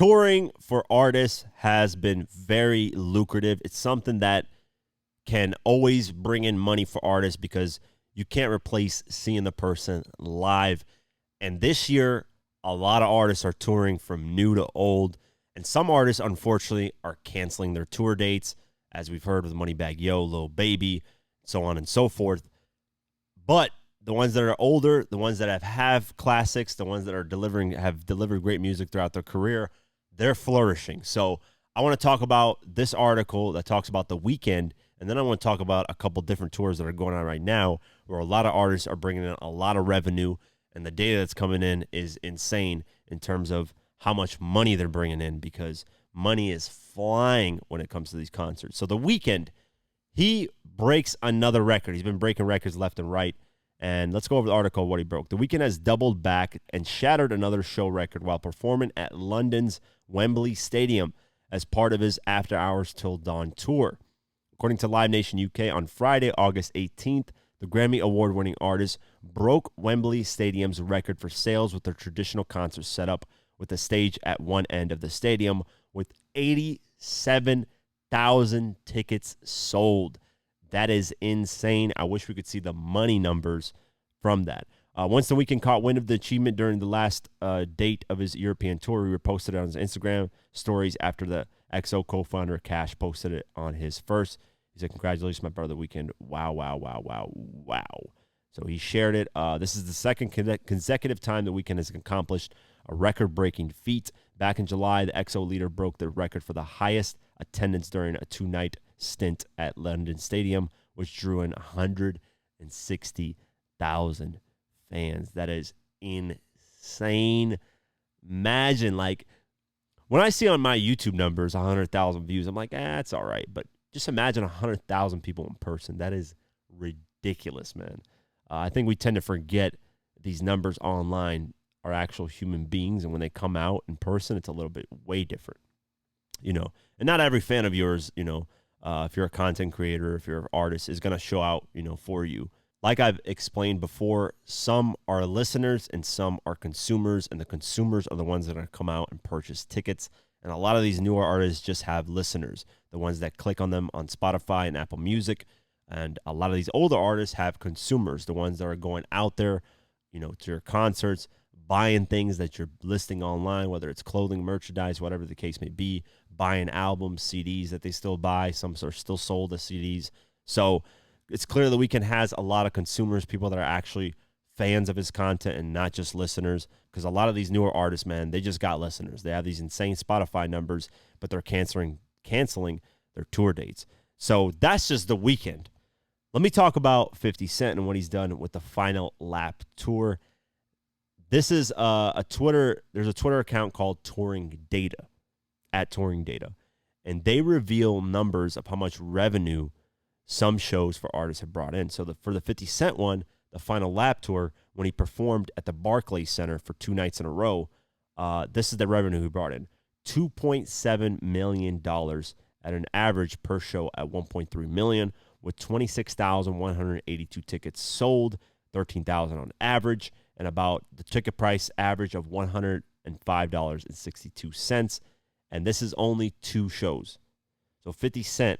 touring for artists has been very lucrative. It's something that can always bring in money for artists because you can't replace seeing the person live. And this year, a lot of artists are touring from new to old. And some artists, unfortunately, are canceling their tour dates, as we've heard with Moneybagg Yo, Lil Baby, so on and so forth. But the ones that are older, the ones that have classics, the ones that have delivered great music throughout their career, they're flourishing. So I want to talk about this article that talks about the Weeknd, and then I want to talk about a couple different tours that are going on right now where a lot of artists are bringing in a lot of revenue, and the data that's coming in is insane in terms of how much money they're bringing in because money is flying when it comes to these concerts. So the Weeknd, he breaks another record. He's been breaking records left and right. And let's go over the article of what he broke. The Weeknd has doubled back and shattered another show record while performing at London's Wembley Stadium as part of his After Hours Till Dawn tour. According to Live Nation UK, on Friday, August 18th, the Grammy Award-winning artist broke Wembley Stadium's record for sales with their traditional concert setup with a stage at one end of the stadium with 87,000 tickets sold. That is insane. I wish we could see the money numbers from that. Once the Weeknd caught wind of the achievement during the last date of his European tour, he reposted it on his Instagram stories after the XO co-founder Cash posted it on his first. He said, "Congratulations, my brother Weeknd. Wow, wow, wow, wow, wow." So he shared it. This is the second consecutive time the Weeknd has accomplished a record-breaking feat. Back in July, the XO leader broke the record for the highest attendance during a two-night stint at London Stadium, which drew in 160,000 fans. That is insane. Imagine, like, when I see on my YouTube numbers 100,000 views, I'm like, it's all right. But just imagine 100,000 people in person. That is ridiculous, man. I think we tend to forget these numbers online are actual human beings, and when they come out in person, it's a little bit way different, you know. And not every fan of yours, you know, if you're a content creator, if you're an artist, is going to show out, you know, for you. Like I've explained before, some are listeners and some are consumers, and the consumers are the ones that are going to come out and purchase tickets. And a lot of these newer artists just have listeners, the ones that click on them on Spotify and Apple Music. And a lot of these older artists have consumers, the ones that are going out there, you know, to your concerts, buying things that you're listing online, whether it's clothing, merchandise, whatever the case may be, buying albums, CDs that they still buy. Some are still sold as CDs. So it's clear the Weeknd has a lot of consumers, people that are actually fans of his content and not just listeners, because a lot of these newer artists, man, they just got listeners. They have these insane Spotify numbers, but they're canceling their tour dates. So that's just the Weeknd. Let me talk about 50 Cent and what he's done with the Final Lap Tour. This is there's a Twitter account called Touring Data, @TouringData, and they reveal numbers of how much revenue some shows for artists have brought in. So for the 50 Cent one, the Final Lap Tour, when he performed at the Barclays Center for 2 nights in a row, this is the revenue he brought in: $2.7 million at an average per show at $1.3 million, with 26,182 tickets sold, 13,000 on average, and about the ticket price average of $105.62. And this is only 2 shows. So 50 Cent,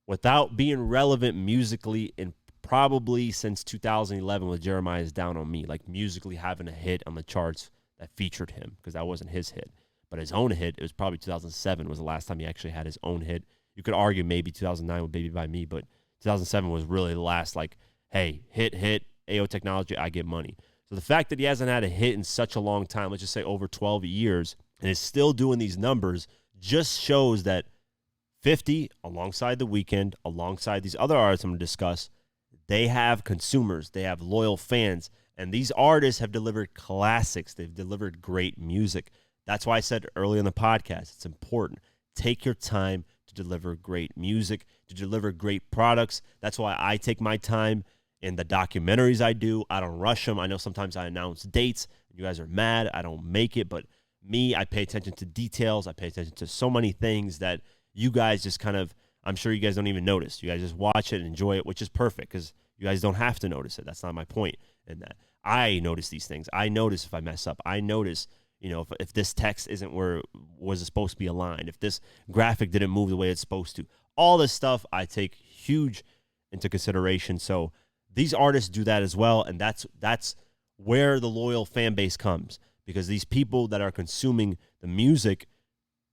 without being relevant musically in probably since 2011 with Jeremiah's Down on Me, like musically having a hit on the charts that featured him, because that wasn't his hit. But his own hit, it was probably 2007 was the last time he actually had his own hit. You could argue maybe 2009 with Baby by Me, but 2007 was really the last, like, hey, hit, AO Technology, I get money. So the fact that he hasn't had a hit in such a long time, let's just say over 12 years, and is still doing these numbers, just shows that 50, alongside The Weeknd, alongside these other artists I'm going to discuss, they have consumers, they have loyal fans, and these artists have delivered classics. They've delivered great music. That's why I said early in the podcast, it's important. Take your time to deliver great music, to deliver great products. That's why I take my time in the documentaries I do. I don't rush them. I know sometimes I announce dates, and you guys are mad. I don't make it, but me, I pay attention to details. I pay attention to so many things that you guys just kind of, I'm sure you guys don't even notice. You guys just watch it and enjoy it, which is perfect because you guys don't have to notice it. That's not my point in that. I notice these things. I notice if I mess up. I notice, you know, if this text isn't where was supposed to be aligned, if this graphic didn't move the way it's supposed to. All this stuff I take huge into consideration. So these artists do that as well, and that's where the loyal fan base comes, because these people that are consuming the music,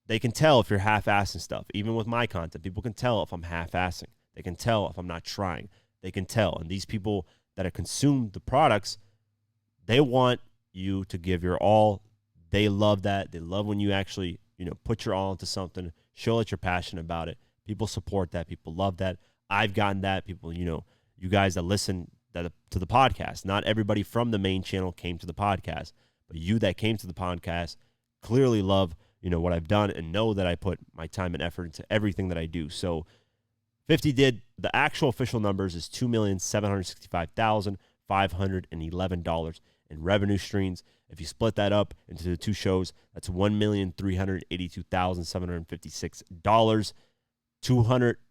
they can tell if you're half-assing stuff. Even with my content, people can tell if I'm half-assing. They can tell if I'm not trying. They can tell. And these people that have consumed the products, they want you to give your all. They love that. They love when you actually, put your all into something, show that you're passionate about it. People support that. People love that. I've gotten that. People, you guys that listen to the podcast, not everybody from the main channel came to the podcast, but you that came to the podcast clearly love, what I've done and know that I put my time and effort into everything that I do. So 50 did, the actual official numbers is $2,765,511 in revenue streams. If you split that up into the two shows, that's $1,382,756.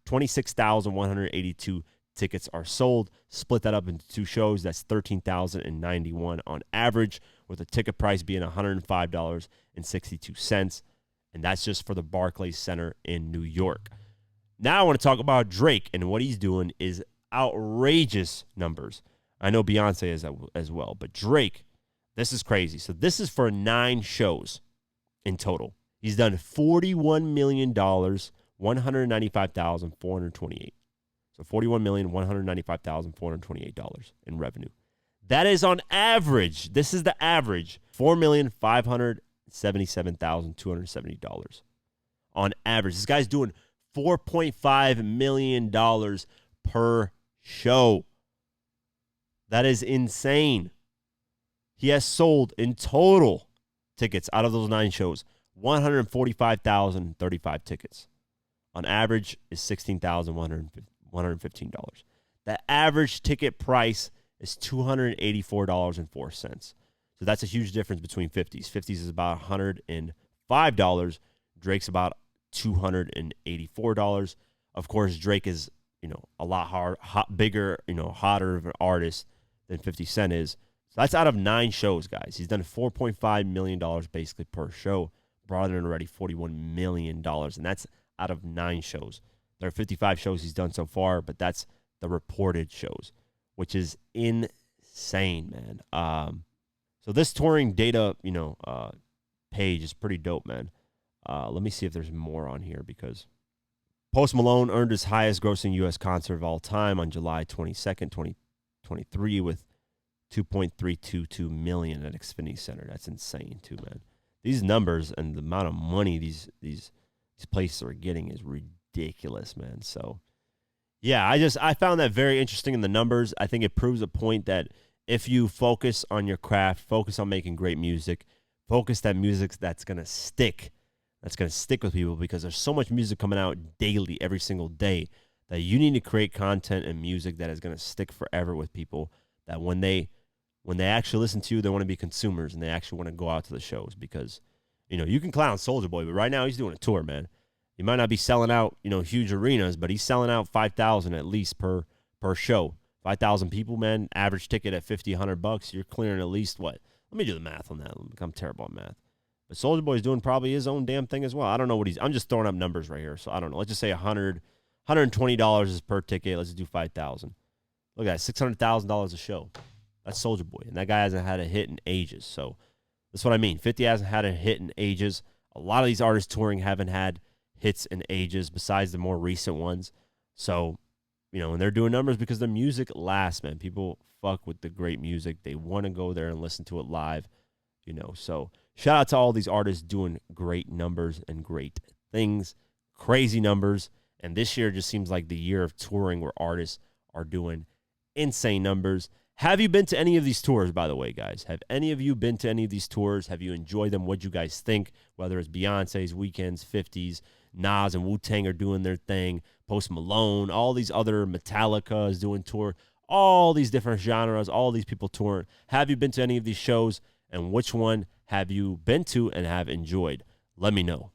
26,182 tickets are sold. Split that up into two shows, that's $13,091 on average, with the ticket price being $105.62. And that's just for the Barclays Center in New York. Now I want to talk about Drake, and what he's doing is outrageous numbers. I know Beyonce is as well, but Drake, this is crazy. So this is for 9 shows in total. He's done $41 million, $195,428. So $41,195,428 in revenue. That is on average. This is the average. $4,577,270 on average. This guy's doing $4.5 million per show. That is insane. He has sold in total tickets out of those 9 shows, 145,035 tickets. On average is $16,115. The average ticket price is $284.04. So that's a huge difference between 50s. 50s is about $105. Drake's about $284. Of course, Drake is, a lot bigger, hotter of an artist than 50 Cent is. So that's out of 9 shows, guys. He's done $4.5 million basically per show, brought in already $41 million, and that's out of 9 shows. There are 55 shows he's done so far, but that's the reported shows, which is insane, man. So this touring data, page is pretty dope, man. Let me see if there's more on here, because Post Malone earned his highest grossing U.S. concert of all time on July 22nd, 2023 with $2.322 million at Xfinity Center. That's insane too, man. These numbers and the amount of money these places are getting is ridiculous, man. So yeah, I found that very interesting in the numbers. I think it proves a point that if you focus on your craft, focus on making great music, focus that music that's going to stick with people, because there's so much music coming out daily, every single day, that you need to create content and music that is going to stick forever with people, that when they actually listen to you, they want to be consumers and they actually want to go out to the shows. Because, you can clown Soulja Boy, but right now he's doing a tour, man. He might not be selling out, huge arenas, but he's selling out 5,000 at least per show. 5,000 people, man, average ticket at $50, $100, you're clearing at least what? Let me do the math on that. I'm terrible at math. But Soulja Boy is doing probably his own damn thing as well. I don't know what I'm just throwing up numbers right here, so I don't know. Let's just say $120 is per ticket. Let's do 5,000. Look at that, $600,000 a show. That's Soulja Boy, and that guy hasn't had a hit in ages. So that's what I mean. 50 hasn't had a hit in ages. A lot of these artists touring haven't had hits in ages, besides the more recent ones. So, and they're doing numbers because their music lasts, man. People fuck with the great music. They want to go there and listen to it live, So shout out to all these artists doing great numbers and great things, crazy numbers. And this year just seems like the year of touring where artists are doing insane numbers. Have you been to any of these tours, by the way, guys? Have any of you been to any of these tours? Have you enjoyed them? What'd you guys think? Whether it's Beyonce's, Weeknd's, 50's, Nas and Wu-Tang are doing their thing, Post Malone, all these other, Metallica is doing tour, all these different genres, all these people touring. Have you been to any of these shows, and which one have you been to and have enjoyed? Let me know.